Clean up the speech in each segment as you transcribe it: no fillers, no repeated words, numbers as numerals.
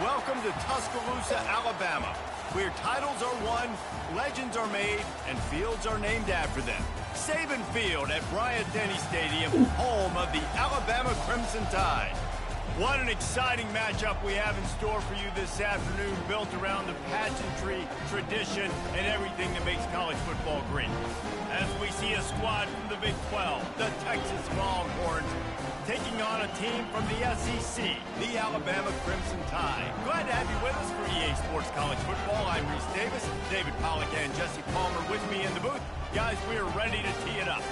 Welcome to Tuscaloosa, Alabama, where titles are won, legends are made, and fields are named after them. Saban Field at Bryant-Denny Stadium, home of the Alabama Crimson Tide. What an exciting matchup we have in store for you this afternoon, built around the pageantry, tradition, and everything that makes college football great. As we see a squad from the Big 12, the Texas Longhorns, taking on a team from the SEC, the Alabama Crimson Tide. Glad to have you with us for EA Sports College Football. I'm Reese Davis, David Pollack and Jesse Palmer with me in the booth. Guys, we are ready to tee it up.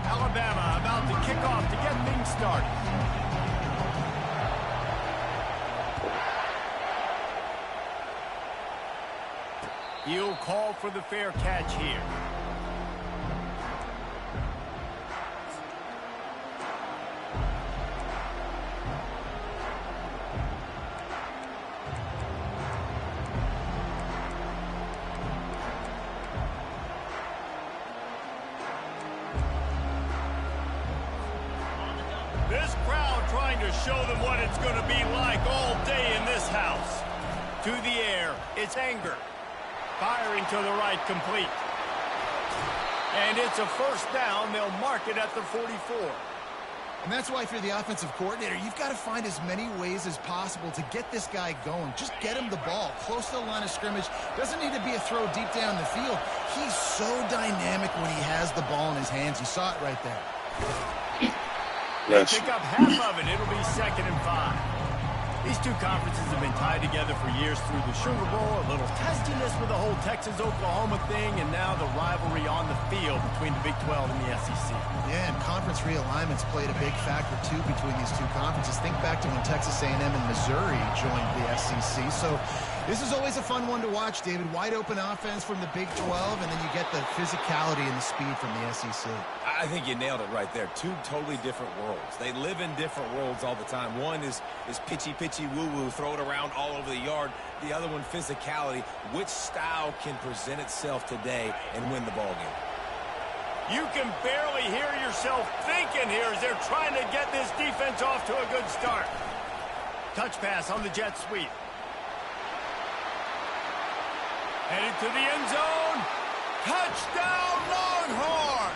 Alabama about to kick off to get things started. He'll call for the fair catch here. This crowd trying to show them what it's going to be like all day in this house. To the air, it's Anger. Firing to the right, complete. And it's a first down. They'll mark it at the 44. And that's why if you're the offensive coordinator, you've got to find as many ways as possible to get this guy going. Just get him the ball close to the line of scrimmage. Doesn't need to be a throw deep down the field. He's so dynamic when he has the ball in his hands. You saw it right there. They pick up half of it. It'll be 2nd and 5. These two conferences have been tied together for years through the Sugar Bowl, a little testiness with the whole Texas-Oklahoma thing, and now the rivalry on the field between the Big 12 and the SEC. Yeah, and conference realignments played a big factor, too, between these two conferences. Think back to when Texas A&M and Missouri joined the SEC. So this is always a fun one to watch, David. Wide-open offense from the Big 12, and then you get the physicality and the speed from the SEC. I think you nailed it right there. Two totally different worlds. They live in different worlds all the time. One is pitchy, woo-woo, throw it around all over the yard. The other one, physicality. Which style can present itself today and win the ball game? You can barely hear yourself thinking here as they're trying to get this defense off to a good start. Touch pass on the jet sweep. Headed to the end zone. Touchdown, Longhorns!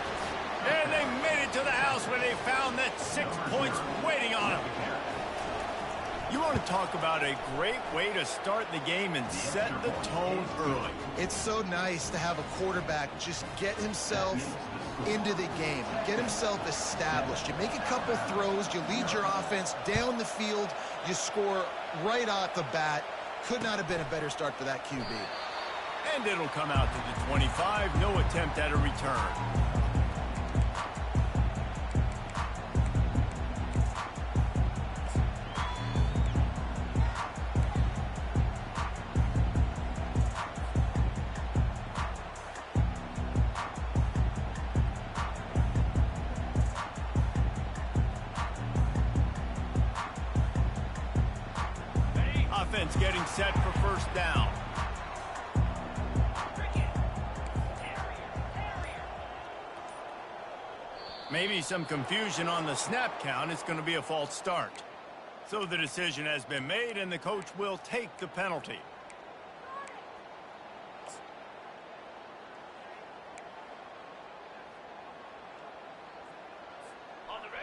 And they made it to the house where they found that 6 points waiting on them. You want to talk about a great way to start the game and set the tone early. It's so nice to have a quarterback just get himself into the game, get himself established. You make a couple throws, you lead your offense down the field, you score right off the bat. Could not have been a better start for that QB. And it'll come out to the 25, no attempt at a return. Offense getting set for first down. Maybe some confusion on the snap count. It's going to be a false start. So the decision has been made, and the coach will take the penalty.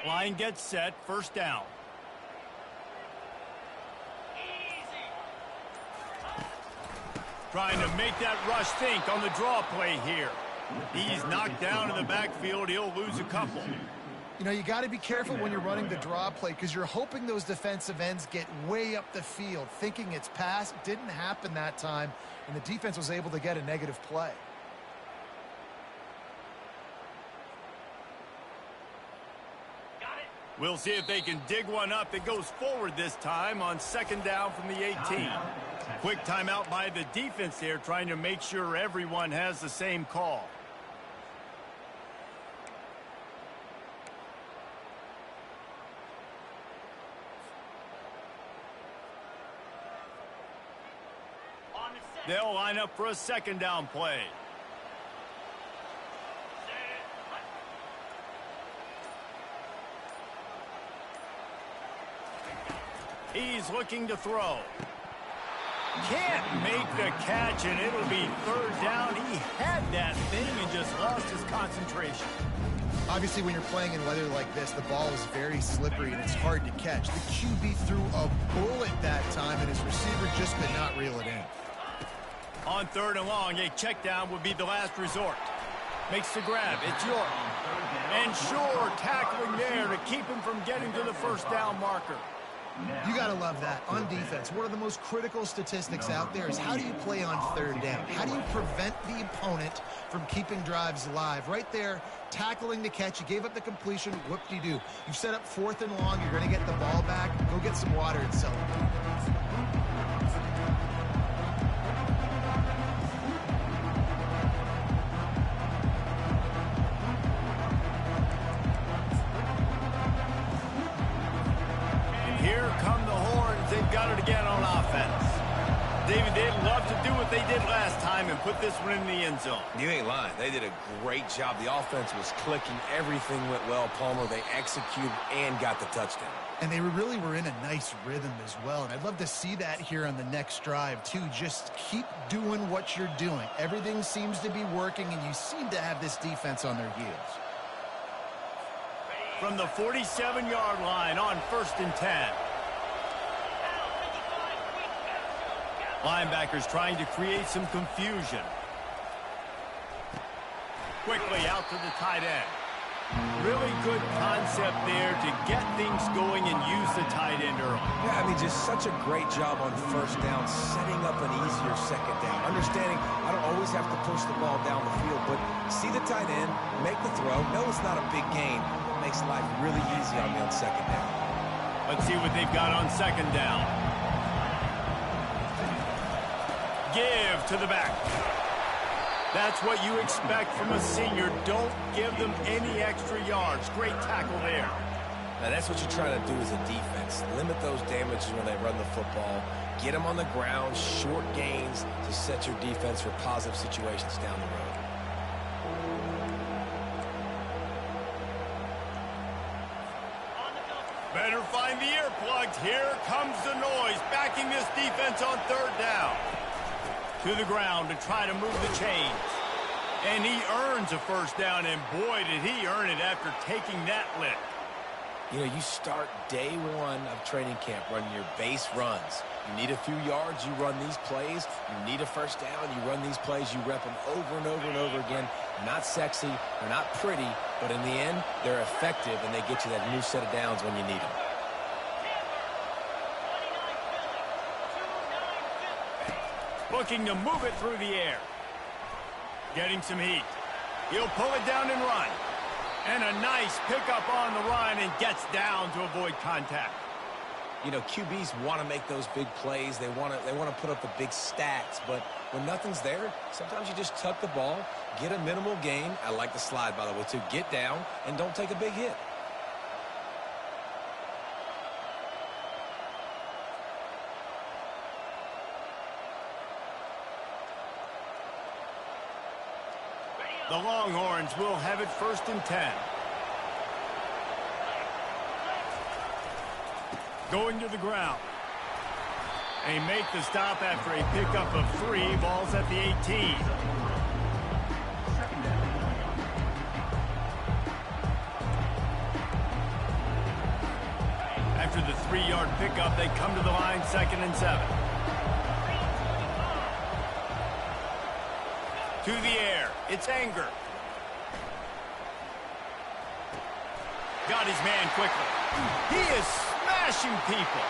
Line gets set, first down. Trying to make that rush think on the draw play here. He's knocked down in the backfield. He'll lose a couple. You know, you got to be careful when you're running the draw play because you're hoping those defensive ends get way up the field, thinking it's pass. It didn't happen that time, and the defense was able to get a negative play. We'll see if they can dig one up that goes forward this time on 2nd down from the 18. Quick timeout by the defense there, trying to make sure everyone has the same call. They'll line up for a 2nd down play. He's looking to throw. Can't make the catch, and it'll be third down. He had that thing and just lost his concentration. Obviously, when you're playing in weather like this, the ball is very slippery and it's hard to catch. The QB threw a bullet that time, and his receiver just could not reel it in. On third and long, a check down would be the last resort. Makes the grab. It's York. And sure, tackling there to keep him from getting to the first down marker. You got to love that. On defense, one of the most critical statistics out there is how do you play on third down? How do you prevent the opponent from keeping drives alive? Right there, tackling the catch. You gave up the completion. Whoop-de-doo. You've set up fourth and long. You're going to get the ball back. Go get some water and celebrate. Got it again on offense. David, they'd love to do what they did last time and put this one in the end zone. You ain't lying. They did a great job. The offense was clicking. Everything went well, Palmer. They executed and got the touchdown. And they really were in a nice rhythm as well. And I'd love to see that here on the next drive, too. Just keep doing what you're doing. Everything seems to be working, and you seem to have this defense on their heels. From the 47-yard line on 1st and 10. Linebackers trying to create some confusion. Quickly out to the tight end. Really good concept there to get things going and use the tight end early. Yeah, I mean, just such a great job on first down, setting up an easier second down. Understanding I don't always have to push the ball down the field, but see the tight end, make the throw. No, it's not a big gain. It makes life really easy on me on second down. Let's see what they've got on second down. Give to the back. That's what you expect from a senior. Don't give them any extra yards. Great tackle there. Now, that's what you're trying to do as a defense. Limit those damages when they run the football. Get them on the ground, short gains to set your defense for positive situations down the road. Better find the earplugs. Here comes the noise, backing this defense on third down. To the ground to try to move the chains. And he earns a first down, and boy, did he earn it after taking that lick. You know, you start day one of training camp running your base runs. You need a few yards, you run these plays. You need a first down, you run these plays. You rep them over and over and over again. Not sexy, they're not pretty, but in the end, they're effective, and they get you that new set of downs when you need them. Looking to move it through the air. Getting some heat. He'll pull it down and run. And a nice pickup on the run and gets down to avoid contact. You know, QBs want to make those big plays. They want to put up the big stats. But when nothing's there, sometimes you just tuck the ball, get a minimal gain. I like the slide, by the way, too. Get down and don't take a big hit. The Longhorns will have it 1st and 10. Going to the ground. They make the stop after a pickup of 3. Ball's at the 18. After the 3-yard pickup, they come to the line 2nd and 7. To the air. It's Anger. Got his man quickly. He is smashing people.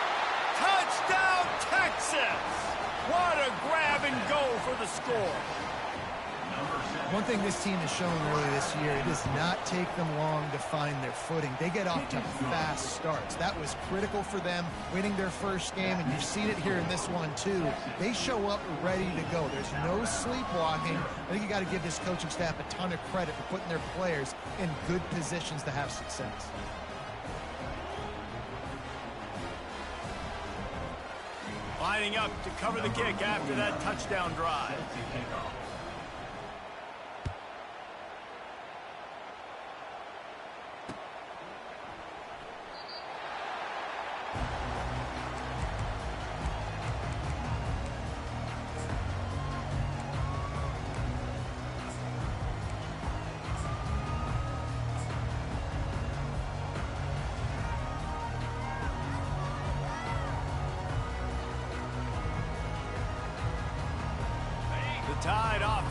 Touchdown, Texas! What a grab and go for the score. One thing this team has shown early this year, it does not take them long to find their footing. They get off to fast starts. That was critical for them winning their first game, and you've seen it here in this one too. They show up ready to go. There's no sleepwalking. I think you got to give this coaching staff a ton of credit for putting their players in good positions to have success. Lining up to cover the kick after that touchdown drive.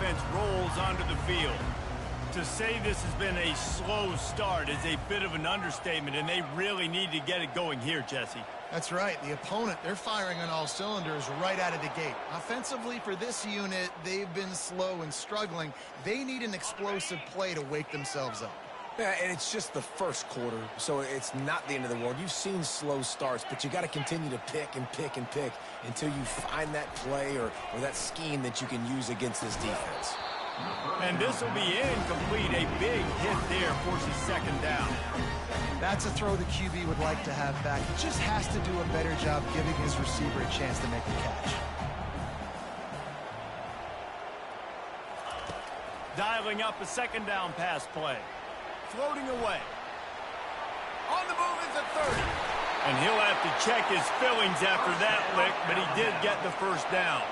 offense rolls onto the field. To say this has been a slow start is a bit of an understatement, and they really need to get it going here, Jesse. That's right. The opponent, they're firing on all cylinders right out of the gate. Offensively, for this unit, they've been slow and struggling. They need an explosive play to wake themselves up. Yeah, and it's just the first quarter, so it's not the end of the world. You've seen slow starts, but you got to continue to pick and pick and pick until you find that play or that scheme that you can use against this defense. And this will be incomplete. A big hit there forces second down. That's a throw the QB would like to have back. He just has to do a better job giving his receiver a chance to make the catch. Dialing up a second down pass play. Floating away. On the move is a 30. And he'll have to check his fillings after that lick, but he did get the first down.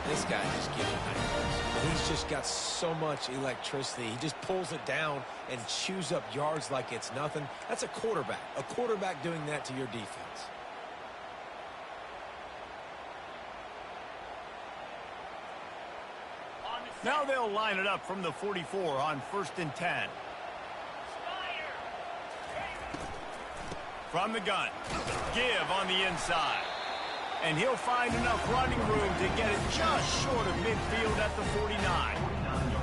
This guy just gives him nightmares. He's just got so much electricity. He just pulls it down and chews up yards like it's nothing. That's a quarterback. A quarterback doing that to your defense. Now they'll line it up from the 44 on 1st and 10. From the gun. Give on the inside. And he'll find enough running room to get it just short of midfield at the 49.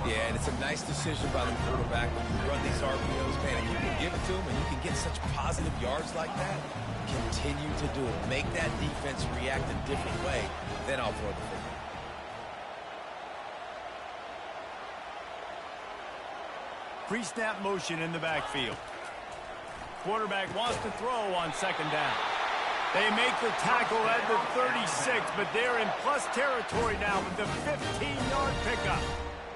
Yeah, and it's a nice decision by the quarterback when you run these RPOs, man. If you can give it to him and you can get such positive yards like that, continue to do it. Make that defense react a different way, then I'll throw the football. Pre-snap motion in the backfield. Quarterback wants to throw on second down. They make the tackle at the 36, but they're in plus territory now with the 15-yard pickup.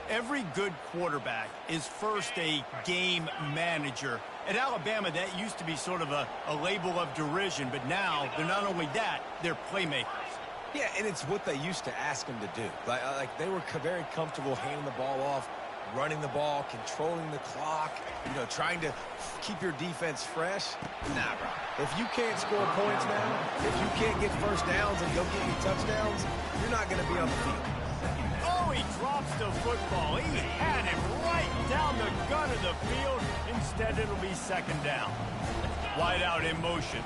Every good quarterback is first a game manager. At Alabama, that used to be sort of a label of derision, but now they're not only that, they're playmakers. Yeah, and it's what they used to ask them to do. Like they were very comfortable handing the ball off, running the ball, controlling the clock, trying to keep your defense fresh. Nah, bro. If you can't score points now, if you can't get first downs and go get you touchdowns, you're not going to be on the field. Oh, he drops the football. He had him right down the gut of the field. Instead, it'll be second down. Wide out in motion.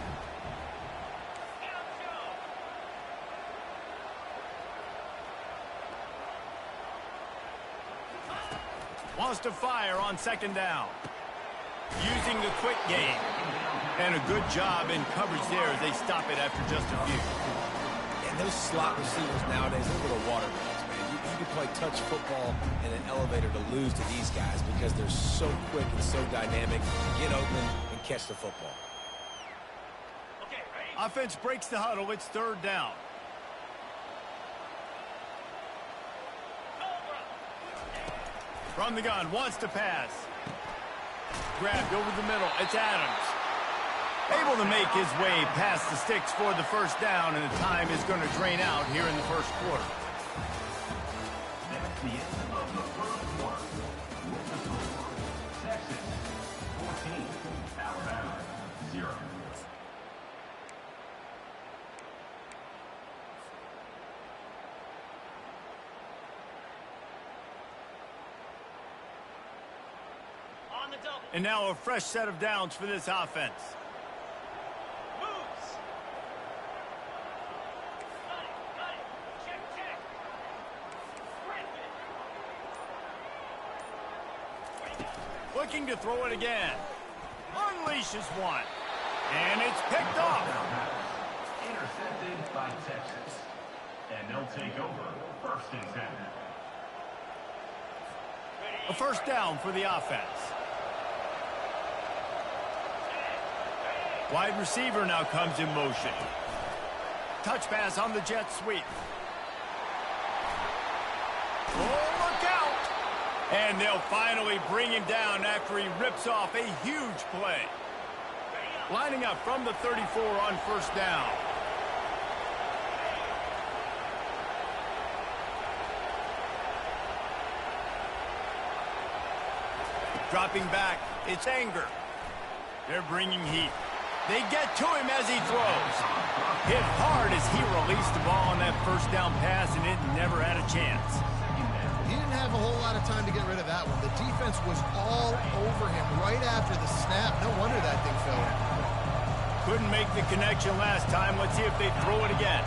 Wants to fire on second down. Using the quick game. And a good job in coverage there as they stop it after just a few. And those slot receivers nowadays, they're little water balls, man. You can play touch football in an elevator to lose to these guys because they're so quick and so dynamic. Get open and catch the football. Offense breaks the huddle. It's third down. From the gun, wants to pass. Grabbed over the middle. It's Adams. Able to make his way past the sticks for the first down, and the time is going to drain out here in the first quarter. That's the end of the first quarter. Texas 14, Alabama 0. And now a fresh set of downs for this offense. Looking to throw it again. Unleashes one. And it's picked off. Intercepted by Texas. And they'll take over 1st and 10. A first down for the offense. Wide receiver now comes in motion. Touch pass on the jet sweep. Oh, look out! And they'll finally bring him down after he rips off a huge play. Lining up from the 34 on first down. Dropping back, it's Anger. They're bringing heat. They get to him as he throws. Hit hard as he released the ball on that first down pass, and it never had a chance. He didn't didn't have a whole lot of time to get rid of that one. The defense was all over him right after the snap. No wonder that thing fell in. Couldn't make the connection last time. Let's see if they throw it again.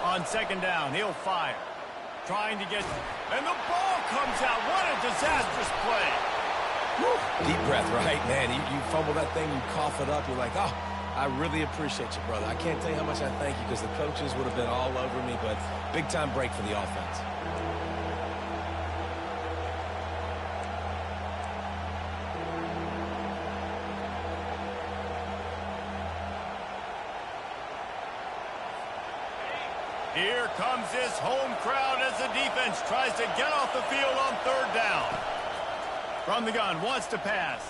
On second down, he'll fire. Trying to get... And the ball comes out. What a disastrous play. Woo. Deep breath, right, man? You fumble that thing, you cough it up. You're like, oh, I really appreciate you, brother. I can't tell you how much I thank you because the coaches would have been all over me, but big-time break for the offense. Here comes this home crowd as the defense tries to get off the field on third down. From the gun, wants to pass.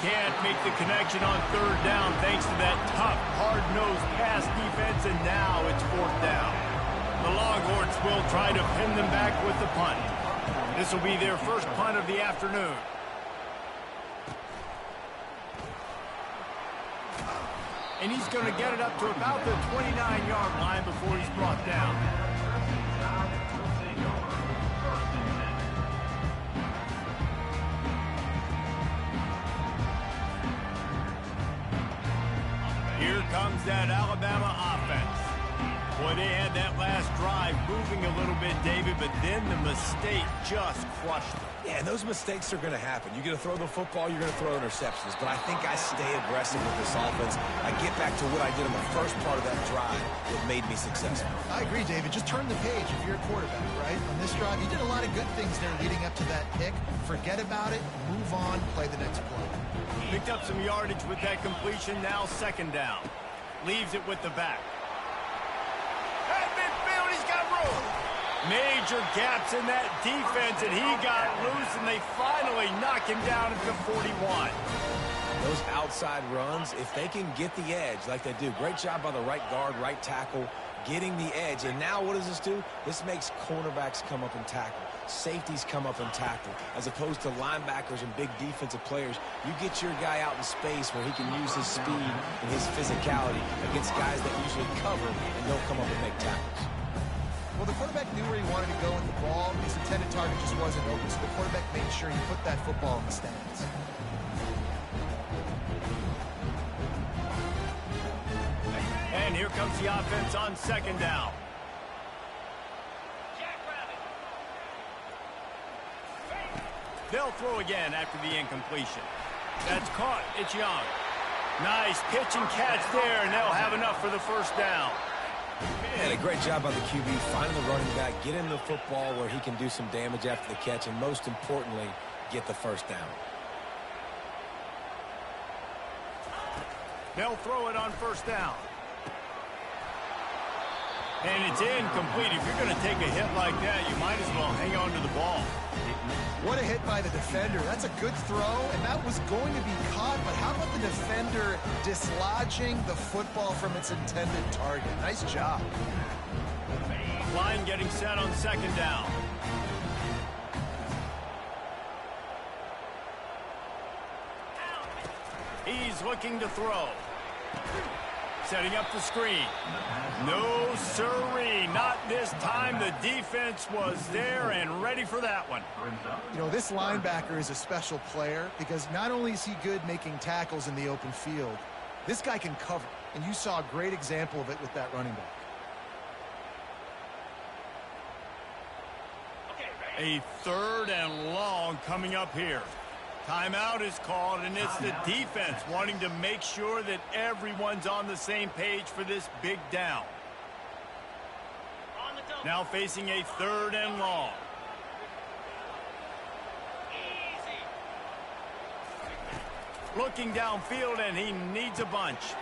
Can't make the connection on third down thanks to that tough, hard-nosed pass defense, and now it's fourth down. The Longhorns will try to pin them back with the punt. This will be their first punt of the afternoon. And he's going to get it up to about the 29-yard line before he's brought down. Here comes that Alabama offense. Boy, they had that last drive moving a little bit, David, but then the mistake just crushed them. Yeah, and those mistakes are going to happen. You're going to throw the football, you're going to throw interceptions. But I think I stay aggressive with this offense. I get back to what I did in the first part of that drive that made me successful. I agree, David. Just turn the page if you're a quarterback, right? On this drive, you did a lot of good things there leading up to that pick. Forget about it, move on, play the next play. Picked up some yardage with that completion. Now second down. Leaves it with the back. At midfield, he's got room. Major gaps in that defense, and he got loose, and they finally knock him down at the 41. Those outside runs, if they can get the edge like they do, great job by the right guard, right tackle, getting the edge. And now what does this do? This makes cornerbacks come up and tackle. Safeties come up and tackle. As opposed to linebackers and big defensive players, you get your guy out in space where he can use his speed and his physicality against guys that usually cover and don't come up and make tackles. Well, the quarterback knew where he wanted to go with the ball. His intended target just wasn't open, so the quarterback made sure he put that football in the stands. And here comes the offense on second down. They'll throw again after the incompletion. That's caught. It's Young. Nice pitch and catch there, and they'll have enough for the first down. And a great job by the QB, finding the running back, get him the football where he can do some damage after the catch, and most importantly, get the first down. They'll throw it on first down. And it's incomplete. If you're going to take a hit like that, you might as well hang on to the ball. What a hit by the defender. That's a good throw, and that was going to be caught, but how about the defender dislodging the football from its intended target? Nice job. Line getting set on second down. He's looking to throw. Setting up the screen. No sirree, not this time. The defense was there and ready for that one. You know, this linebacker is a special player because not only is he good making tackles in the open field, this guy can cover. And you saw a great example of it with that running back. A third and long coming up here. Timeout is called, and it's the defense wanting to make sure that everyone's on the same page for this big down. Now facing a third and long. Looking downfield, and he needs a bunch.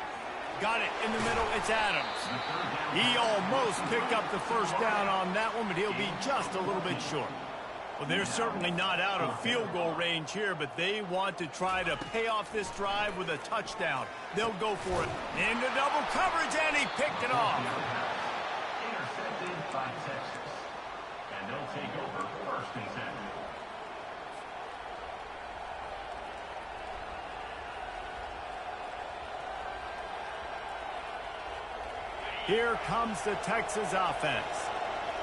Got it in the middle. It's Adams. He almost picked up the first down on that one, but he'll be just a little bit short. Well, they're certainly not out of field goal range here, but they want to try to pay off this drive with a touchdown. They'll go for it. Into double coverage, and he picked it off. Intercepted by Texas. And they'll take over first and 10. Here comes the Texas offense.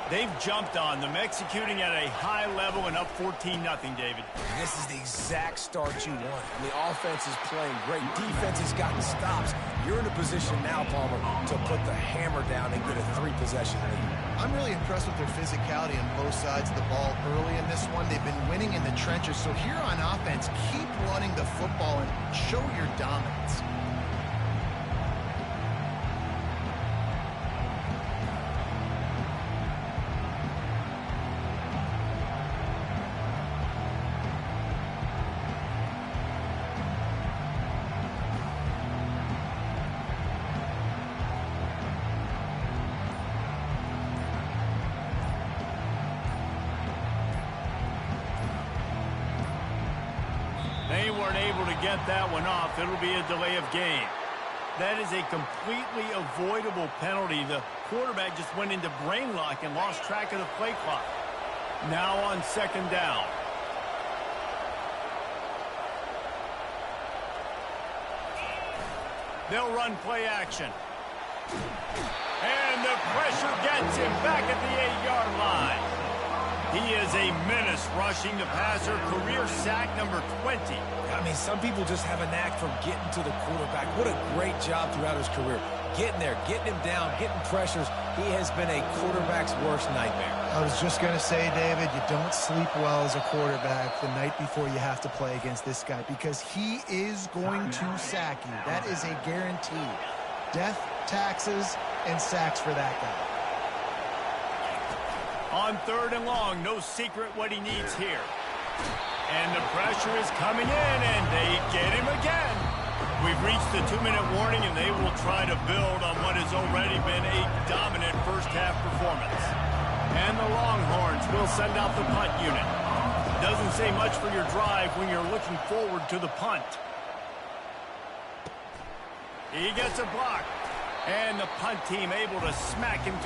They've jumped on them, executing at a high level and up 14-0, David. This is the exact start you want. And the offense is playing great. Defense has gotten stops. You're in a position now, Palmer, to put the hammer down and get a 3-possession lead. I'm really impressed with their physicality on both sides of the ball early in this one. They've been winning in the trenches. So here on offense, keep running the football and show your dominance. They weren't able to get that one off. It'll be a delay of game. That is a completely avoidable penalty. The quarterback just went into brain lock and lost track of the play clock. Now on second down. They'll run play action. And the pressure gets him back at the 8-yard line. He is a menace rushing the passer, career sack number 20. I mean, some people just have a knack for getting to the quarterback. What a great job throughout his career. Getting there, getting him down, getting pressures. He has been a quarterback's worst nightmare. I was just going to say, David, you don't sleep well as a quarterback the night before you have to play against this guy because he is going to sack you. That is a guarantee. Death, taxes, and sacks for that guy. On third and long, no secret what he needs here. And the pressure is coming in, and they get him again. We've reached the 2-minute warning, and they will try to build on what has already been a dominant first-half performance. And the Longhorns will send out the punt unit. Doesn't say much for your drive when you're looking forward to the punt. He gets a block, and the punt team able to smack him.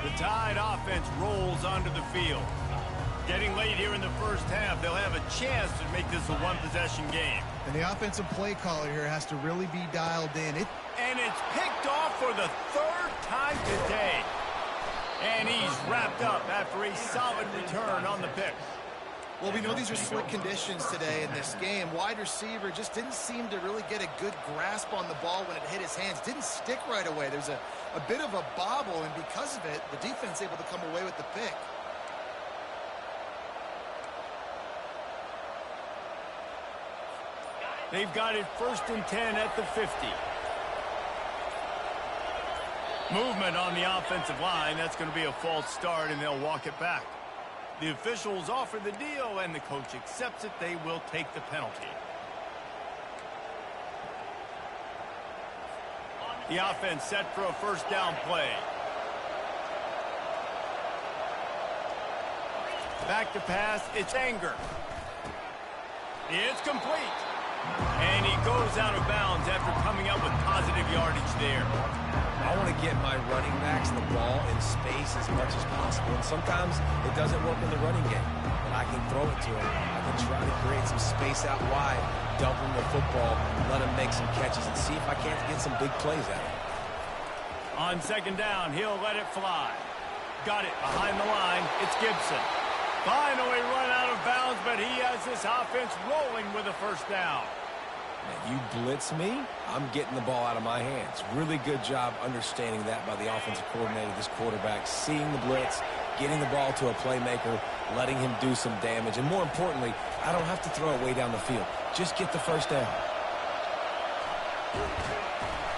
The Tide offense rolls onto the field. Getting late here in the first half, they'll have a chance to make this a one-possession game. And the offensive play caller here has to really be dialed in. And it's picked off for the third time today. And he's wrapped up after a solid return on the pick. Well, we know these are slick conditions today in this game. Wide receiver just didn't seem to really get a good grasp on the ball when it hit his hands. Didn't stick right away. There's a bit of a bobble, and because of it, the defense able to come away with the pick. They've got it 1st and 10 at the 50. Movement on the offensive line. That's going to be a false start, and they'll walk it back. The officials offer the deal, and the coach accepts it. They will take the penalty. The offense set for a first down play. Back to pass. It's Anger. It's complete. And he goes out of bounds after coming up with positive yardage there. I want to get my running backs the ball in space as much as possible. And sometimes it doesn't work in the running game. But I can throw it to him. I can try to create some space out wide, dump him the football, let him make some catches, and see if I can't get some big plays out of him. On second down, he'll let it fly. Got it behind the line. It's Gibson. Finally run out of bounds, but he has this offense rolling with a first down. Now, you blitz me, I'm getting the ball out of my hands. Really good job understanding that by the offensive coordinator, this quarterback, seeing the blitz, getting the ball to a playmaker, letting him do some damage, and more importantly, I don't have to throw it way down the field. Just get the first down.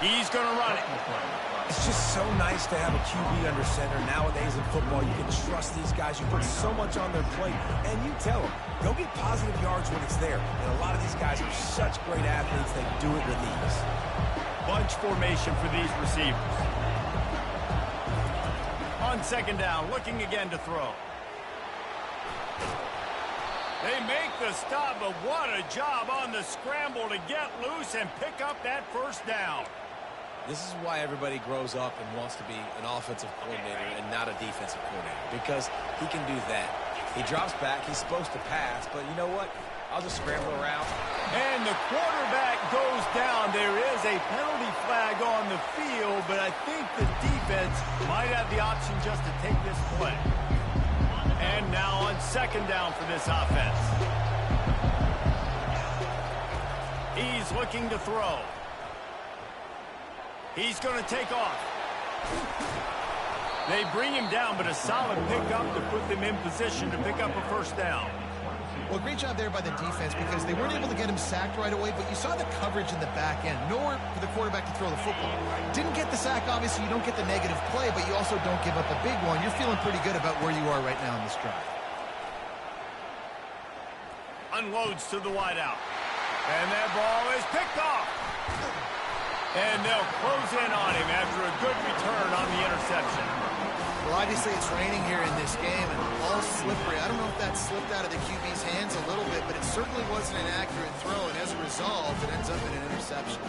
He's going to run it. It's just so nice to have a QB under center. Nowadays in football, you can trust these guys. You put so much on their plate, and you tell them, go get positive yards when it's there. And a lot of these guys are such great athletes, they do it with ease. Bunch formation for these receivers. On second down, looking again to throw. They make the stop, but what a job on the scramble to get loose and pick up that first down. This is why everybody grows up and wants to be an offensive coordinator and not a defensive coordinator, because he can do that. He drops back, he's supposed to pass, but you know what? I'll just scramble around. And the quarterback goes down. There is a penalty flag on the field, but I think the defense might have the option just to take this play. And now on second down for this offense. He's looking to throw. He's going to take off. They bring him down, but a solid pickup to put them in position to pick up a first down. Well, great job there by the defense because they weren't able to get him sacked right away, but you saw the coverage in the back end. Nowhere for the quarterback to throw the football. Didn't get the sack, obviously. You don't get the negative play, but you also don't give up a big one. You're feeling pretty good about where you are right now in this drive. Unloads to the wideout. And that ball is picked off. And they'll close in on him after a good return on the interception. Well, obviously it's raining here in this game, and all slippery. I don't know if that slipped out of the QB's hands a little bit, but it certainly wasn't an accurate throw, and as a result, it ends up in an interception.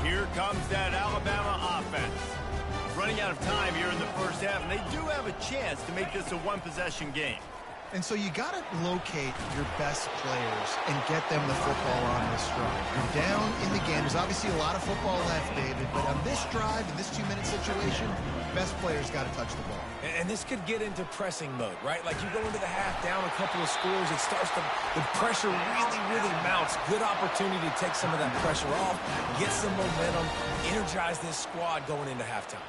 Here comes that Alabama offense. Running out of time here in the first half, and they do have a chance to make this a one-possession game. And so you got to locate your best players and get them the football on this drive. You're down in the game. There's obviously a lot of football left, David, but on this drive, in this 2-minute situation, best players got to touch the ball. And this could get into pressing mode, right? Like you go into the half down a couple of scores, it starts to, the pressure really mounts. Good opportunity to take some of that pressure off, get some momentum, energize this squad going into halftime.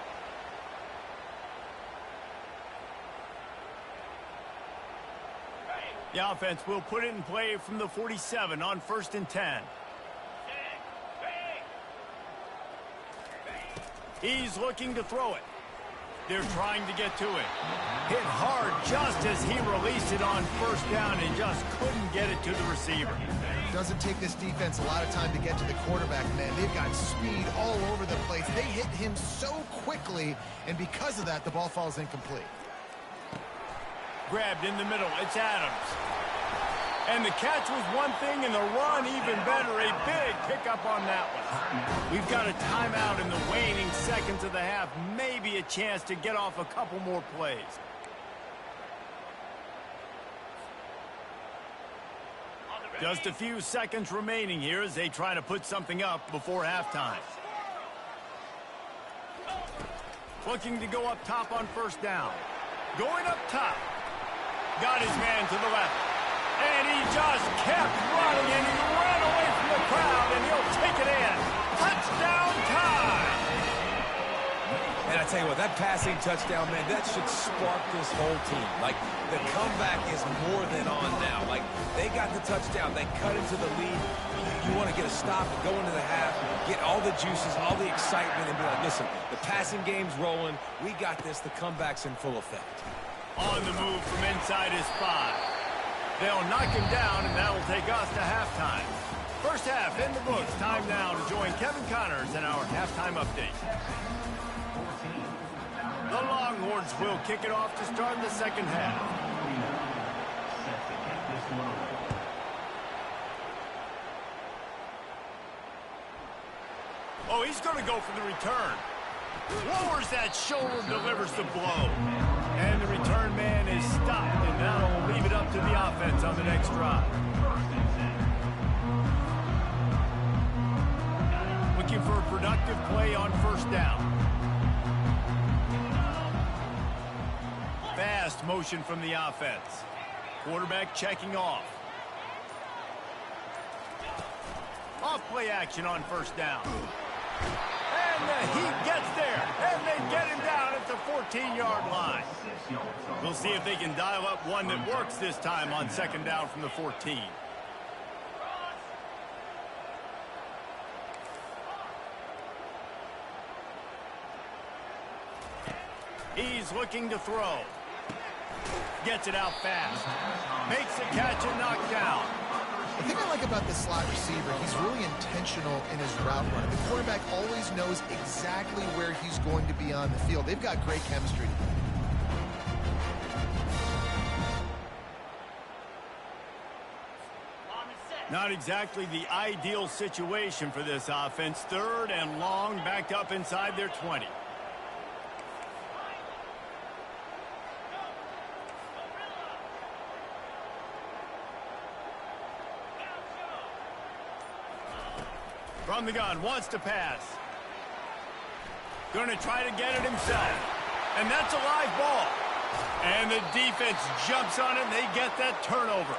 The offense will put it in play from the 47 on 1st and 10. He's looking to throw it. They're trying to get to it. Hit hard just as he released it on first down and just couldn't get it to the receiver. Doesn't take this defense a lot of time to get to the quarterback, man. They've got speed all over the place. They hit him so quickly, and because of that, the ball falls incomplete. Grabbed in the middle. It's Adams. And the catch was one thing, and the run even better. A big pickup on that one. We've got a timeout in the waning seconds of the half. Maybe a chance to get off a couple more plays. Just a few seconds remaining here as they try to put something up before halftime. Looking to go up top on first down. Going up top. Got his man to the left. And he just kept running, and he ran away from the crowd, and he'll take it in. Touchdown time! And I tell you what, that passing touchdown, man, that should spark this whole team. Like, the comeback is more than on now. Like, they got the touchdown. They cut into the lead. You want to get a stop and go into the half, get all the juices, all the excitement, and be like, listen, the passing game's rolling. We got this. The comeback's in full effect. On the move from inside his 5. They'll knock him down, and that'll take us to halftime. First half in the books. Time now to join Kevin Connors in our halftime update. The Longhorns will kick it off to start the second half. Oh, he's going to go for the return. Lowers that shoulder, delivers the blow. And the return man is stopped, and that'll leave it up to the offense on the next drive. Looking for a productive play on first down. Fast motion from the offense. Quarterback checking off. Off play action on first down. And he gets there, and they get him down at the 14-yard line. We'll see if they can dial up one that works this time on second down from the 14. He's looking to throw. Gets it out fast. Makes a catch and knocked down. The thing I like about this slot receiver, he's really intentional in his route running. The quarterback always knows exactly where he's going to be on the field. They've got great chemistry. Not exactly the ideal situation for this offense. Third and long, backed up inside their 20. From the gun, wants to pass. Going to try to get it himself. And that's a live ball. And the defense jumps on it, and they get that turnover.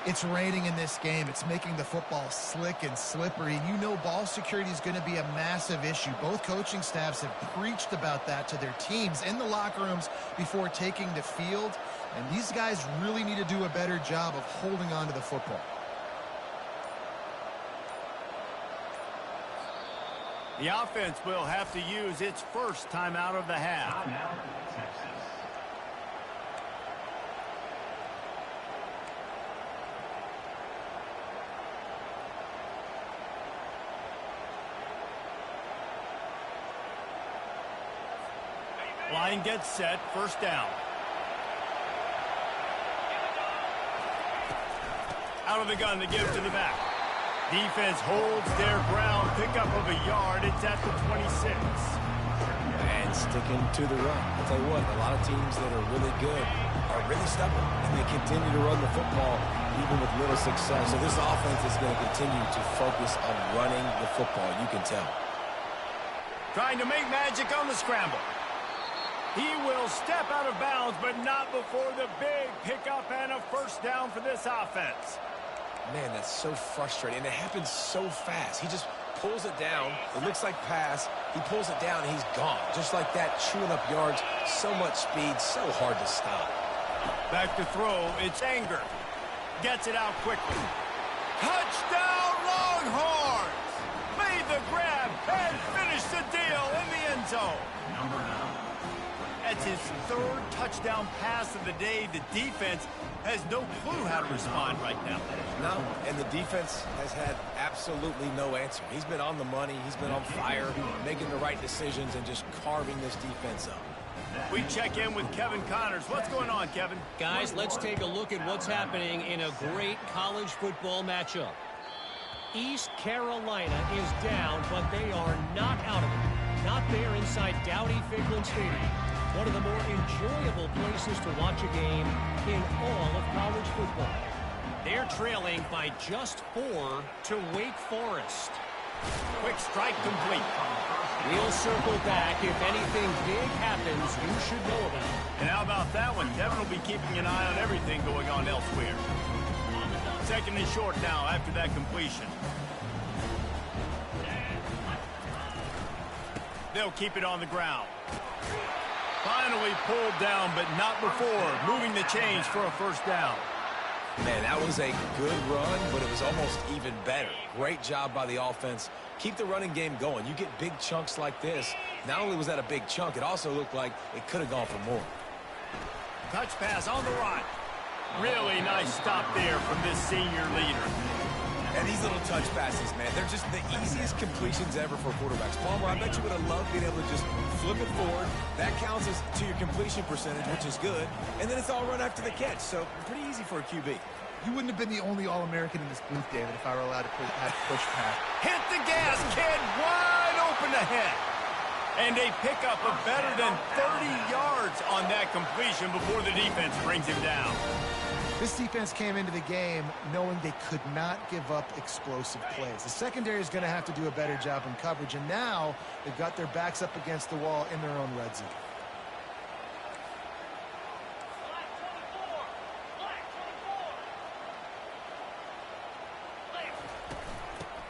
It's raining in this game. It's making the football slick and slippery. And you know ball security is going to be a massive issue. Both coaching staffs have preached about that to their teams in the locker rooms before taking the field. And these guys really need to do a better job of holding on to the football. The offense will have to use its first timeout of the half. Line gets set, first down. Out of the gun to give to the back. Defense holds their ground, pickup of a yard. It's at the 26. And sticking to the run. I'll tell you what, a lot of teams that are really good are really stubborn, and they continue to run the football even with little success. So this offense is going to continue to focus on running the football, you can tell. Trying to make magic on the scramble. He will step out of bounds, but not before the big pickup and a first down for this offense. Man, that's so frustrating, and it happens so fast. He just pulls it down. It looks like pass. He pulls it down, and he's gone. Just like that, chewing up yards. So much speed, so hard to stop. Back to throw, it's Anger. Gets it out quickly. Touchdown, Longhorns! Made the grab and finished the deal in the end zone. That's his third touchdown pass of the day. The defense has no clue how to respond right now. No, and the defense has had absolutely no answer. He's been on the money. He's been on fire, making the right decisions and just carving this defense up. We check in with Kevin Connors. What's going on, Kevin? Guys, let's take a look at what's happening in a great college football matchup. East Carolina is down, but they are not out of it. Not there inside Dowdy-Ficklen Stadium. One of the more enjoyable places to watch a game in all of college football. They're trailing by just 4 to Wake Forest. Quick strike complete. We'll circle back. If anything big happens, you should know about it. And how about that one? Devin will be keeping an eye on everything going on elsewhere. Second and short now after that completion. They'll keep it on the ground. Finally pulled down, but not before. Moving the chains for a first down. Man, that was a good run, but it was almost even better. Great job by the offense. Keep the running game going. You get big chunks like this. Not only was that a big chunk, it also looked like it could have gone for more. Touch pass on the run. Really nice stop there from this senior leader. And these little touch passes, man, they're just the easiest completions ever for quarterbacks. Palmer, I bet you would have loved being able to just flip it forward. That counts as to your completion percentage, which is good. And then it's all run after the catch, so pretty easy for a QB. You wouldn't have been the only All-American in this booth, David, if I were allowed to push past. Hit the gas, kid, wide open ahead. And a pickup of better than 30 yards on that completion before the defense brings him down. This defense came into the game knowing they could not give up explosive plays. The secondary is going to have to do a better job in coverage, and now they've got their backs up against the wall in their own red zone.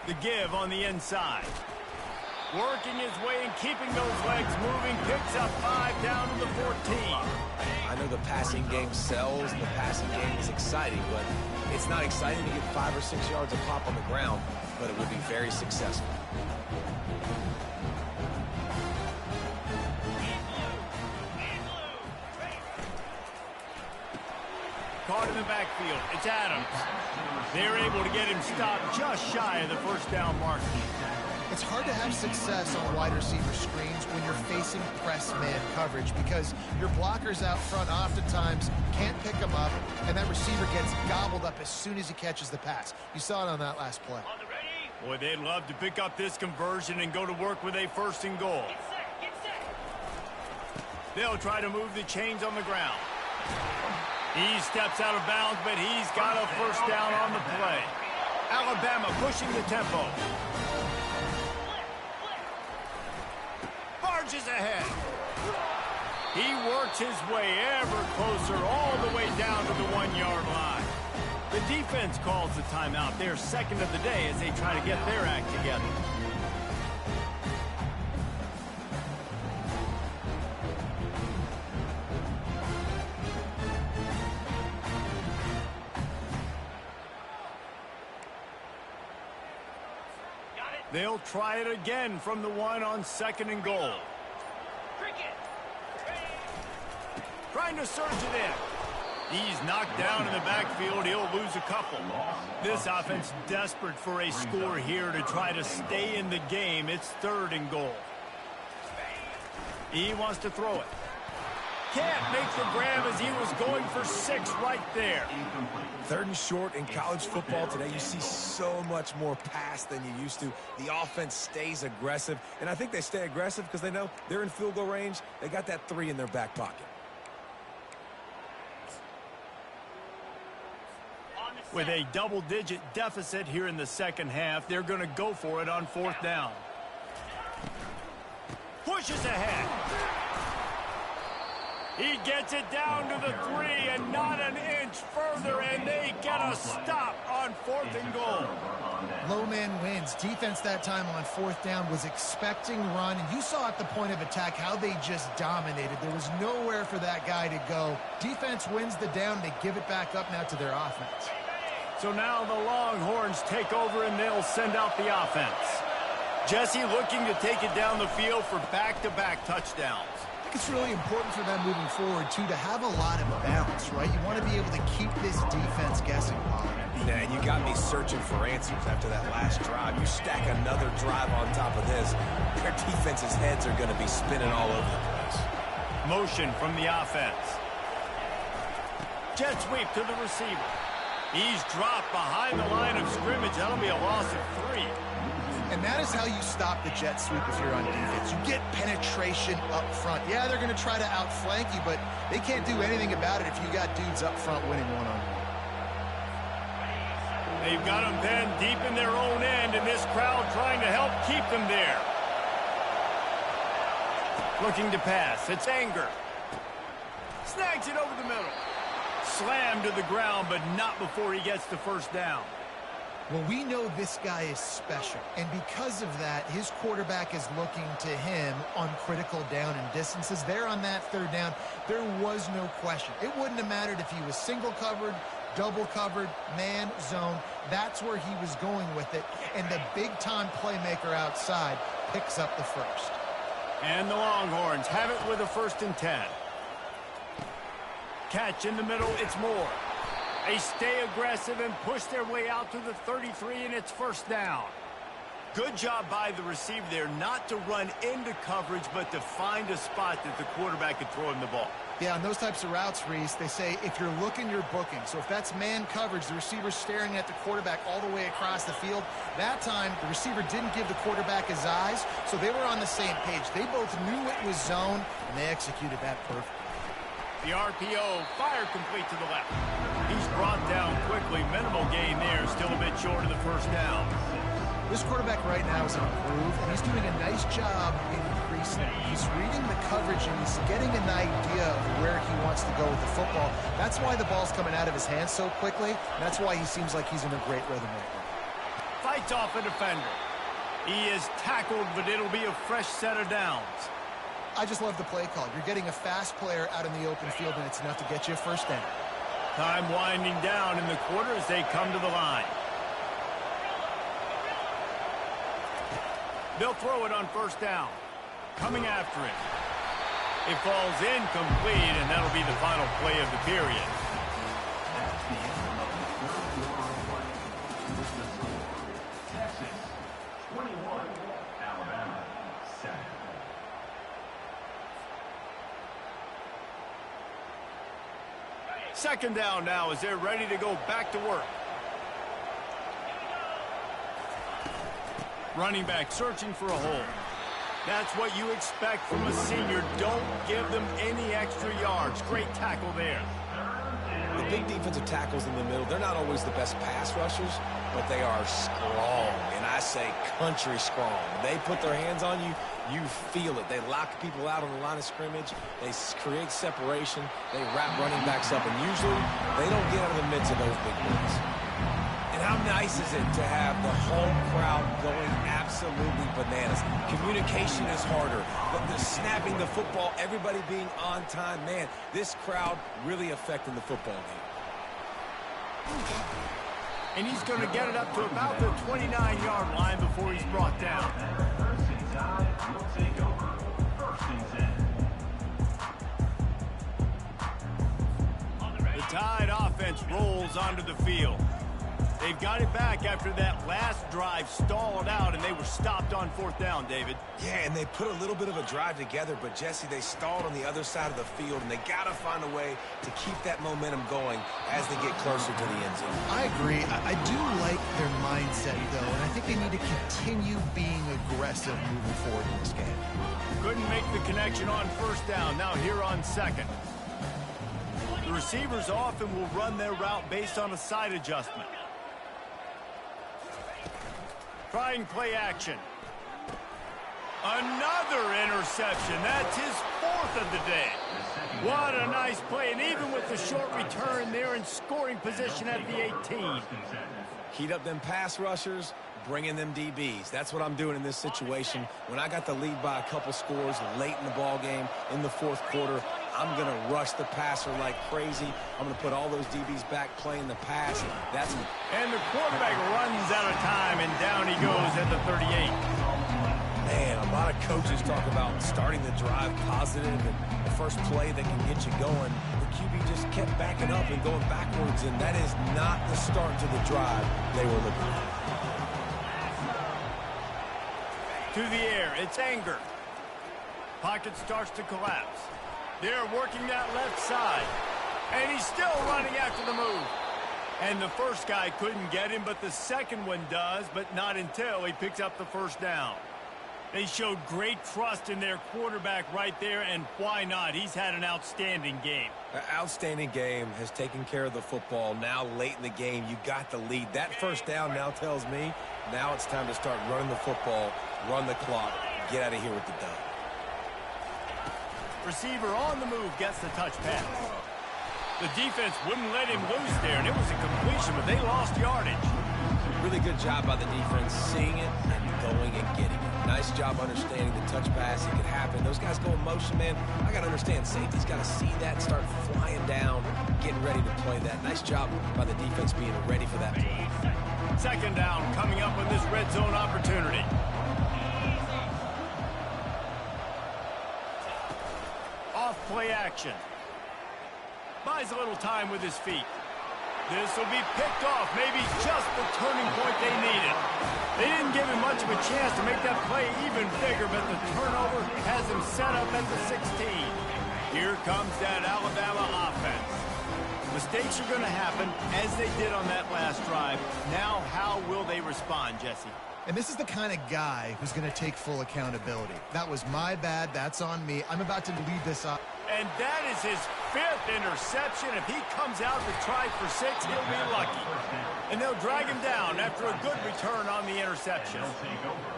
The give on the inside. Working his way and keeping those legs moving. Picks up 5 down to the 14. I know the passing game sells, and the passing game is exciting, but it's not exciting to get 5 or 6 yards of pop on the ground, but it would be very successful. Caught in the backfield. It's Adams. They're able to get him stopped just shy of the first down mark. It's hard to have success on wide receiver screens when you're facing press man coverage because your blockers out front oftentimes can't pick them up, and that receiver gets gobbled up as soon as he catches the pass. You saw it on that last play. Boy, they'd love to pick up this conversion and go to work with a 1st and goal. They'll try to move the chains on the ground. He steps out of bounds, but he's got a 1st down on the play. Alabama pushing the tempo. Barges ahead. He works his way ever closer all the way down to the 1-yard line. The defense calls the timeout. They're 2nd of the day as they try to get their act together. They'll try it again from the 1 on 2nd and goal. Trying to surge it in. He's knocked down in the backfield. He'll lose a couple. This offense desperate for a score here to try to stay in the game. It's 3rd and goal. He wants to throw it. Can't make the grab as he was going for 6 right there. 3rd and short in college football today. You see so much more pass than you used to. The offense stays aggressive, and I think they stay aggressive because they know they're in field goal range. They got that 3 in their back pocket. With a double-digit deficit here in the 2nd half, they're going to go for it on 4th down. Pushes ahead. He gets it down to the 3 and not an inch further, and they get a stop on 4th and goal. Low man wins. Defense that time on 4th down was expecting run, and you saw at the point of attack how they just dominated. There was nowhere for that guy to go. Defense wins the down. They give it back up now to their offense. So now the Longhorns take over, and they'll send out the offense. Jesse looking to take it down the field for back-to-back touchdowns. I think it's really important for them moving forward, too, to have a lot of balance, right? You want to be able to keep this defense guessing, Paul. Yeah, and you got me searching for answers after that last drive. You stack another drive on top of this, their defense's heads are going to be spinning all over the place. Motion from the offense. Jet sweep to the receiver. He's dropped behind the line of scrimmage. That'll be a loss of 3. And that is how you stop the jet sweep if you're on defense. You get penetration up front. Yeah, they're going to try to outflank you, but they can't do anything about it if you got dudes up front winning one-on-one. They've got them pinned deep in their own end, and this crowd trying to help keep them there. Looking to pass. It's Anger. Snags it over the middle. Slammed to the ground, but not before he gets the 1st down. Well, we know this guy is special, and because of that, his quarterback is looking to him on critical down and distances. There on that 3rd down, there was no question. It wouldn't have mattered if he was single covered, double covered, man, zone. That's where he was going with it, and the big-time playmaker outside picks up the 1st. And the Longhorns have it with a 1st and 10. Catch in the middle, it's Moore. They stay aggressive and push their way out to the 33, and it's 1st down. Good job by the receiver there not to run into coverage, but to find a spot that the quarterback could throw him the ball. Yeah, on those types of routes, Reese, they say if you're looking, you're booking. So if that's man coverage, the receiver's staring at the quarterback all the way across the field. That time, the receiver didn't give the quarterback his eyes, so they were on the same page. They both knew it was zone, and they executed that perfectly. The RPO, fire complete to the left. He's brought down quickly. Minimal gain there, still a bit short of the 1st down. This quarterback right now is in a groove, and he's doing a nice job increasing. He's reading the coverage, and he's getting an idea of where he wants to go with the football. That's why the ball's coming out of his hands so quickly. That's why he seems like he's in a great rhythm right now. Fights off a defender. He is tackled, but it'll be a fresh set of downs. I just love the play call. You're getting a fast player out in the open field, and it's enough to get you a first down. Time winding down in the quarter as they come to the line. They'll throw it on first down. Coming after it. It falls incomplete, and that'll be the final play of the period. That's the end of the third quarter of play. With the score, Texas 21, Alabama 7. Second down now as they're ready to go back to work. Running back searching for a hole. That's what you expect from a senior. Don't give them any extra yards. Great tackle there. The big defensive tackles in the middle, they're not always the best pass rushers, but they are strong, and I say country strong. When they put their hands on you, you feel it. They lock people out on the line of scrimmage. They create separation. They wrap running backs up, and usually they don't get out of the midst of those big boys. And how nice is it to have the home crowd going absolutely bananas? Communication is harder. The snapping the football, everybody being on time. Man, this crowd really affecting the football game. And he's going to get it up to about the 29-yard line before he's brought down. First and 10 will take over. First and 10. The Tide offense rolls onto the field. They've got it back after that last drive stalled out, and they were stopped on fourth down, David. Yeah, and they put a little bit of a drive together, but, Jesse, they stalled on the other side of the field, and they got to find a way to keep that momentum going as they get closer to the end zone. I agree. I do like their mindset, though, and I think they need to continue being aggressive moving forward in this game. Couldn't make the connection on first down. Now here on second. The receivers often will run their route based on a side adjustment. Trying play action. Another interception. That's his fourth of the day. What a nice play. And even with the short return, they're in scoring position at the 18. Heat up them pass rushers, bring in them DBs. That's what I'm doing in this situation. When I got the lead by a couple scores late in the ball game in the fourth quarter, I'm going to rush the passer like crazy. I'm going to put all those DBs back playing the pass. And the quarterback runs out of time, and down he goes at the 38. Man, a lot of coaches talk about starting the drive positive and the first play that can get you going. The QB just kept backing up and going backwards, and that is not the start to the drive they were looking for. To the air, it's Anger. Pocket starts to collapse. They're working that left side. And he's still running after the move. And the first guy couldn't get him, but the second one does, but not until he picks up the first down. They showed great trust in their quarterback right there, and why not? He's had an outstanding game. An outstanding game, has taken care of the football. Now late in the game, you got the lead. That first down now tells me now it's time to start running the football, run the clock, get out of here with the dub. Receiver on the move gets the touch pass. The defense wouldn't let him loose there, and it was a completion, but they lost yardage. Really good job by the defense, seeing it and going and getting it. Nice job understanding the touch pass. It could happen. Those guys go in motion, man. I got to understand, safety's got to see that, start flying down, getting ready to play that. Nice job by the defense being ready for that play. Second down coming up on this red zone opportunity. Off play action. Buys a little time with his feet. This will be picked off. Maybe just the turning point they needed. They didn't give him much of a chance to make that play even bigger, but the turnover has him set up at the 16. Here comes that Alabama offense. Mistakes are going to happen, as they did on that last drive. Now, how will they respond, Jesse? And this is the kind of guy who's going to take full accountability. That was my bad. That's on me. I'm about to lead this up. And that is his fifth interception. If he comes out to try for 6, he'll be lucky. And they'll drag him down after a good return on the interception.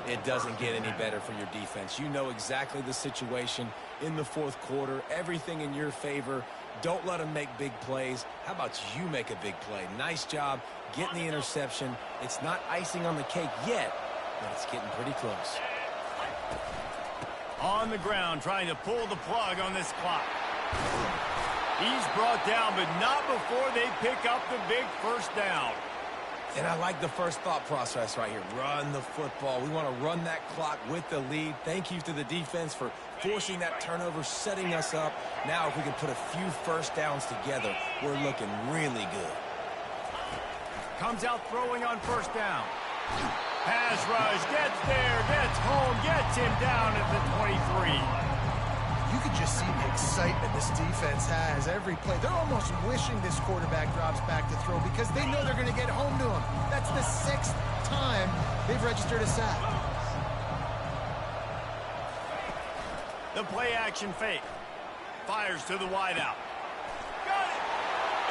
It doesn't get any better for your defense. You know exactly the situation in the fourth quarter. Everything in your favor. Don't let them make big plays. How about you make a big play? Nice job getting the interception. It's not icing on the cake yet, but it's getting pretty close. On the ground, trying to pull the plug on this clock. He's brought down, but not before they pick up the big first down. And I like the first thought process right here. Run the football. We want to run that clock with the lead. Thank you to the defense for forcing that turnover, setting us up. Now if we can put a few first downs together, we're looking really good. Comes out throwing on first down. Pass rush, gets there, gets home, gets him down at the 23. You can just see the excitement this defense has every play. They're almost wishing this quarterback drops back to throw because they know they're going to get home to him. That's the 6th time they've registered a sack. The play action fake. Fires to the wideout. Got it!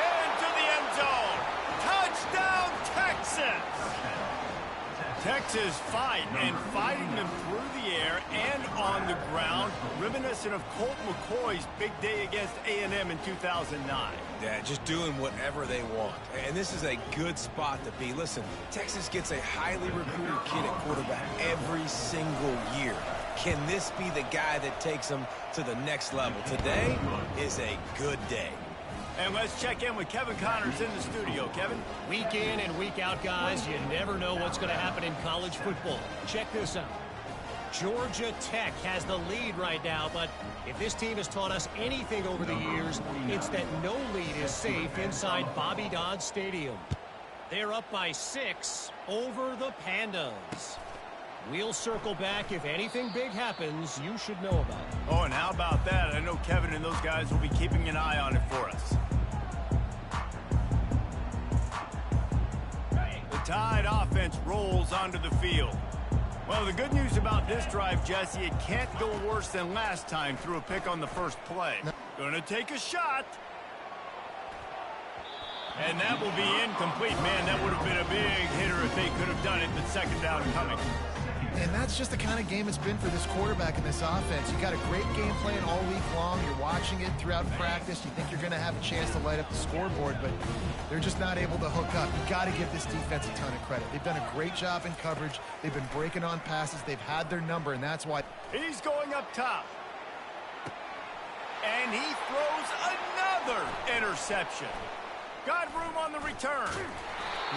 Into the end zone. Touchdown, Texas! Texas fighting them through the air and on the ground, reminiscent of Colt McCoy's big day against A&M in 2009. Yeah, just doing whatever they want. And this is a good spot to be. Listen, Texas gets a highly recruited kid at quarterback every single year. Can this be the guy that takes them to the next level? Today is a good day. And let's check in with Kevin Connors in the studio. Kevin? Week in and week out, guys, you never know what's going to happen in college football. Check this out. Georgia Tech has the lead right now, but if this team has taught us anything over the years, it's that no lead is safe inside Bobby Dodd Stadium. They're up by 6 over the Pandas. We'll circle back. If anything big happens, you should know about it. Oh, and how about that? I know Kevin and those guys will be keeping an eye on it for us. The Tide offense rolls onto the field. Well, the good news about this drive, Jesse, it can't go worse than last time through a pick on the first play. Gonna take a shot. And that will be incomplete. Man, that would have been a big hitter if they could have done it, but second down coming. And that's just the kind of game it's been for this quarterback in this offense. You got a great game plan all week long. You're watching it throughout practice. You think you're going to have a chance to light up the scoreboard, but they're just not able to hook up. You got to give this defense a ton of credit. They've done a great job in coverage. They've been breaking on passes. They've had their number, and that's why. He's going up top. And he throws another interception. Got room on the return.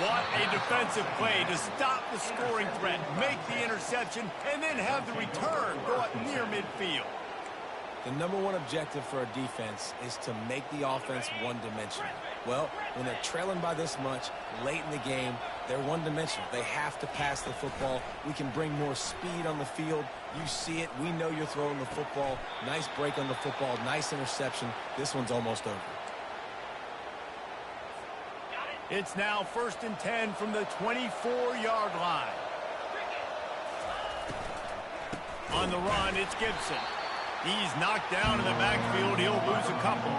What a defensive play to stop the scoring threat, make the interception, and then have the return go up near midfield. The number one objective for a defense is to make the offense one-dimensional. Well, when they're trailing by this much late in the game, they're one-dimensional. They have to pass the football. We can bring more speed on the field. You see it. We know you're throwing the football. Nice break on the football. Nice interception. This one's almost over. It's now 1st and 10 from the 24-yard line. On the run, it's Gibson. He's knocked down in the backfield. He'll lose a couple.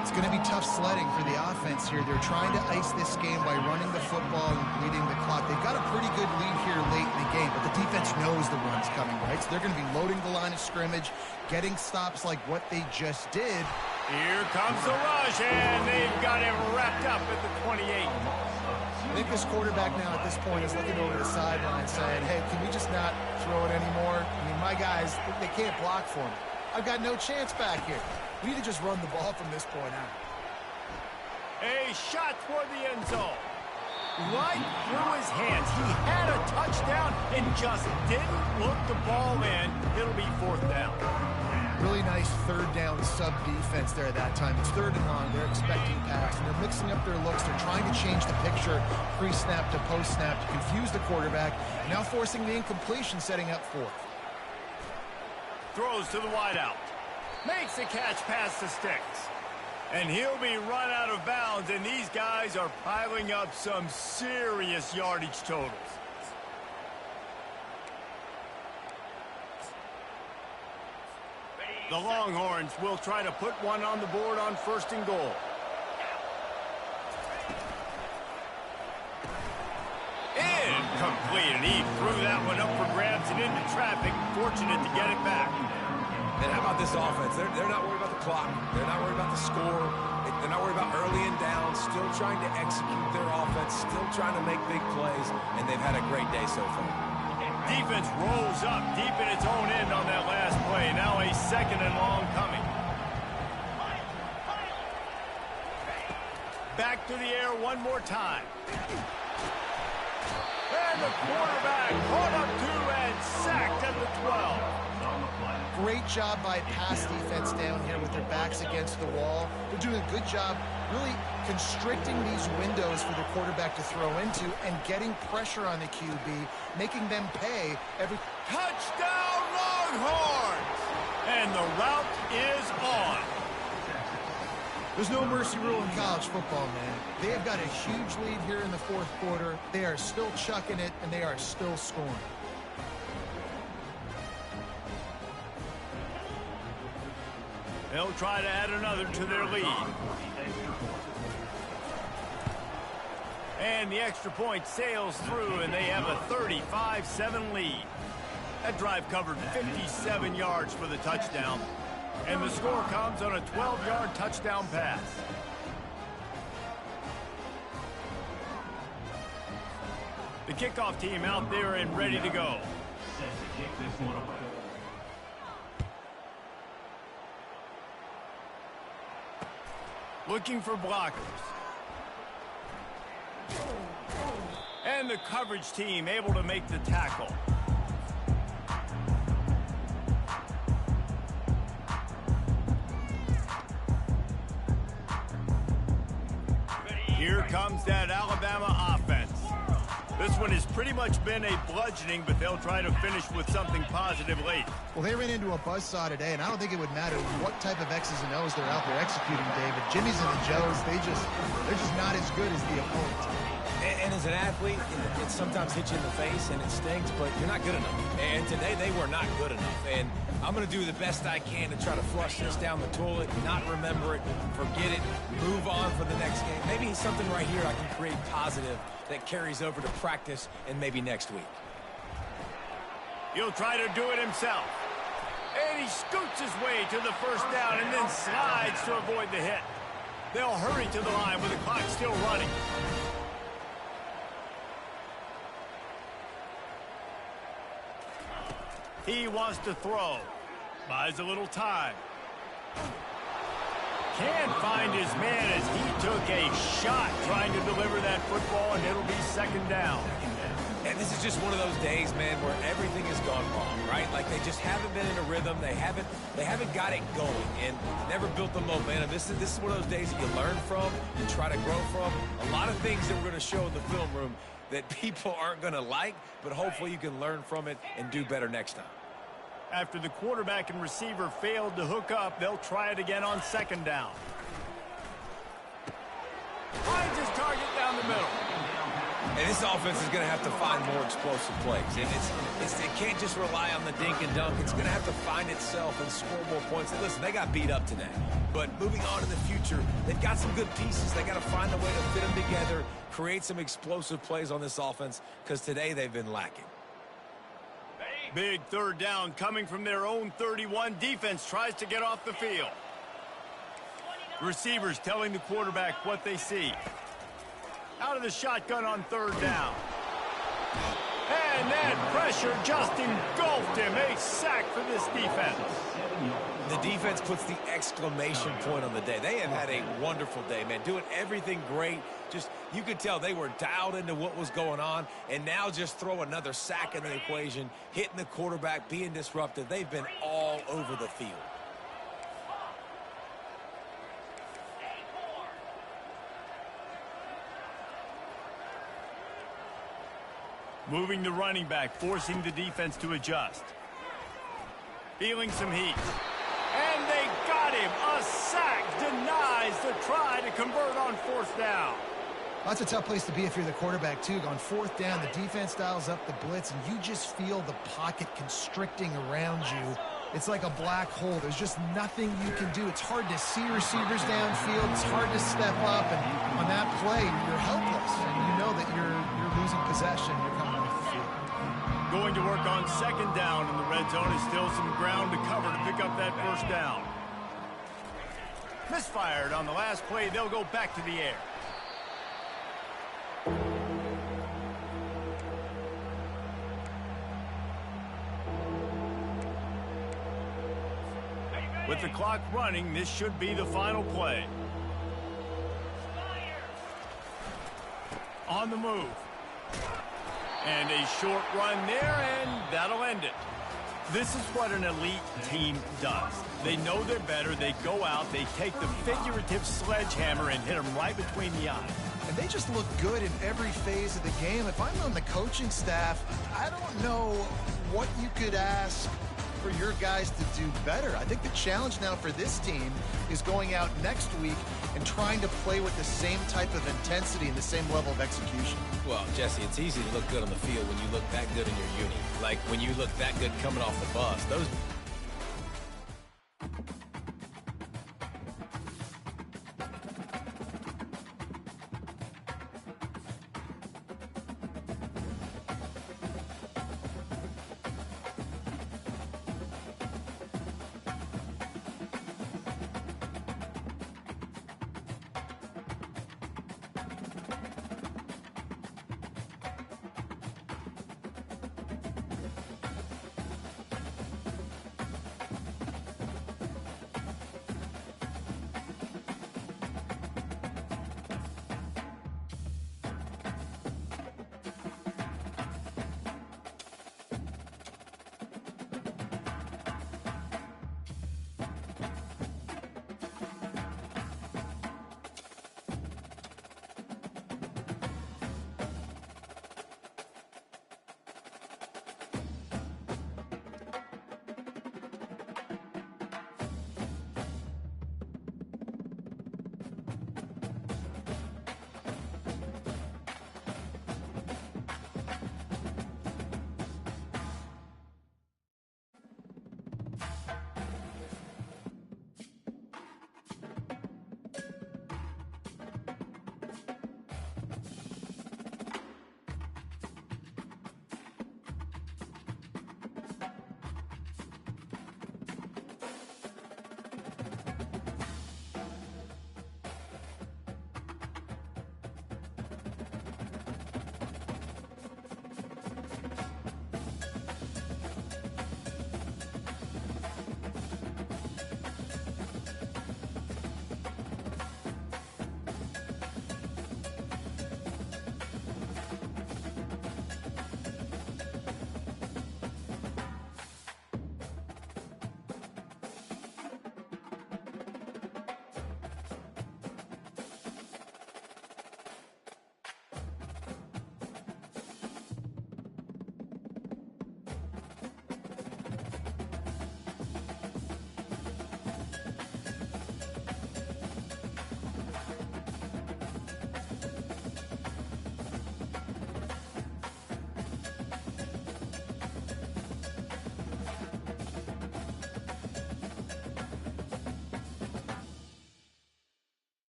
It's going to be tough sledding for the offense here. They're trying to ice this game by running the football and leading the clock. They've got a pretty good lead here late in the game, but the defense knows the run's coming, right? So they're going to be loading the line of scrimmage, getting stops like what they just did. Here comes the rush, and they've got him wrapped up at the 28. I think this quarterback now at this point is looking over the sideline saying, hey, can we just not throw it anymore? I mean, my guys, they can't block for me. I've got no chance back here. We need to just run the ball from this point out. A shot toward the end zone. Right through his hands. He had a touchdown and just didn't look the ball in. It'll be 4th down. Really nice 3rd down sub defense there at that time. It's 3rd and long. They're expecting pass, and they're mixing up their looks. They're trying to change the picture pre-snap to post-snap to confuse the quarterback. Now forcing the incompletion, setting up 4th. Throws to the wideout. Makes the catch past the sticks. And he'll be run out of bounds, and these guys are piling up some serious yardage totals. The Longhorns will try to put one on the board on 1st and goal. Incomplete, and he threw that one up for grabs and into traffic. Fortunate to get it back. And how about this offense? They're not worried about the clock. They're not worried about the score. They're not worried about early and down. Still trying to execute their offense. Still trying to make big plays. And they've had a great day so far. Defense rolls up deep in its own end on that last play. Now a 2nd and long coming. Back to the air one more time. And the quarterback caught up to and sacked at the 12. Great job by pass defense down here with their backs against the wall. They're doing a good job really constricting these windows for the quarterback to throw into and getting pressure on the QB, making them pay every... Touchdown Longhorns! And the route is on. There's no mercy rule in college football, man. They have got a huge lead here in the 4th quarter. They are still chucking it, and they are still scoring. They'll try to add another to their lead. And the extra point sails through, and they have a 35-7 lead. That drive covered 57 yards for the touchdown. And the score comes on a 12-yard touchdown pass. The kickoff team out there and ready to go. Set to kick this one away. Looking for blockers. And the coverage team able to make the tackle. Here comes that Alabama offense. This one has pretty much been a bludgeoning, but they'll try to finish with something positive late. Well, they ran into a buzzsaw today, and I don't think it would matter what type of X's and O's they're out there executing, David. Jimmy's and the Joes, they're just not as good as the opponent. And as an athlete, it sometimes hits you in the face and it stings, but you're not good enough. And today they were not good enough. And I'm going to do the best I can to try to flush this down the toilet, not remember it, forget it, move on for the next game. Maybe something right here I can create positive that carries over to practice and maybe next week. He'll try to do it himself. And he scoots his way to the first down and then slides to avoid the hit. They'll hurry to the line with the clock still running. He wants to throw. Buys a little time. Can't find his man as he took a shot trying to deliver that football, and it'll be 2nd down. And this is just one of those days, man, where everything has gone wrong, right? Like they just haven't been in a rhythm. They haven't got it going and never built the momentum. This is one of those days that you learn from, you try to grow from. A lot of things that we're going to show in the film room that people aren't going to like, but hopefully you can learn from it and do better next time. After the quarterback and receiver failed to hook up, they'll try it again on 2nd down. Finds his target down the middle. And this offense is going to have to find more explosive plays. And it can't just rely on the dink and dunk. It's going to have to find itself and score more points. And listen, they got beat up today. But moving on in the future, they've got some good pieces. They got to find a way to fit them together, create some explosive plays on this offense, because today they've been lacking. Big 3rd down coming from their own 31. Defense tries to get off the field. Receivers telling the quarterback what they see. Out of the shotgun on 3rd down. And that pressure just engulfed him. A sack for this defense. The defense puts the exclamation point on the day. They have had a wonderful day, man. Doing everything great. Just, you could tell they were dialed into what was going on. And now just throw another sack in the equation, hitting the quarterback, being disruptive. They've been all over the field. Moving the running back, forcing the defense to adjust. Feeling some heat. And they got him. A sack denies the try to convert on 4th down. That's a tough place to be if you're the quarterback, too. On 4th down, the defense dials up the blitz, and you just feel the pocket constricting around you. It's like a black hole. There's just nothing you can do. It's hard to see receivers downfield. It's hard to step up, and on that play, you're helpless. And you know that you're losing possession. You're coming off the field. Going to work on 2nd down in the red zone. Is still some ground to cover to pick up that 1st down. Misfired on the last play. They'll go back to the air. With the clock running, this should be the final play. On the move. And a short run there, and that'll end it. This is what an elite team does. They know they're better. They go out, they take the figurative sledgehammer and hit them right between the eyes. And they just look good in every phase of the game. If I'm on the coaching staff, I don't know what you could ask for your guys to do better. I think the challenge now for this team is going out next week and trying to play with the same type of intensity and the same level of execution. Well, Jesse, it's easy to look good on the field when you look that good in your uni. Like when you look that good coming off the bus. Those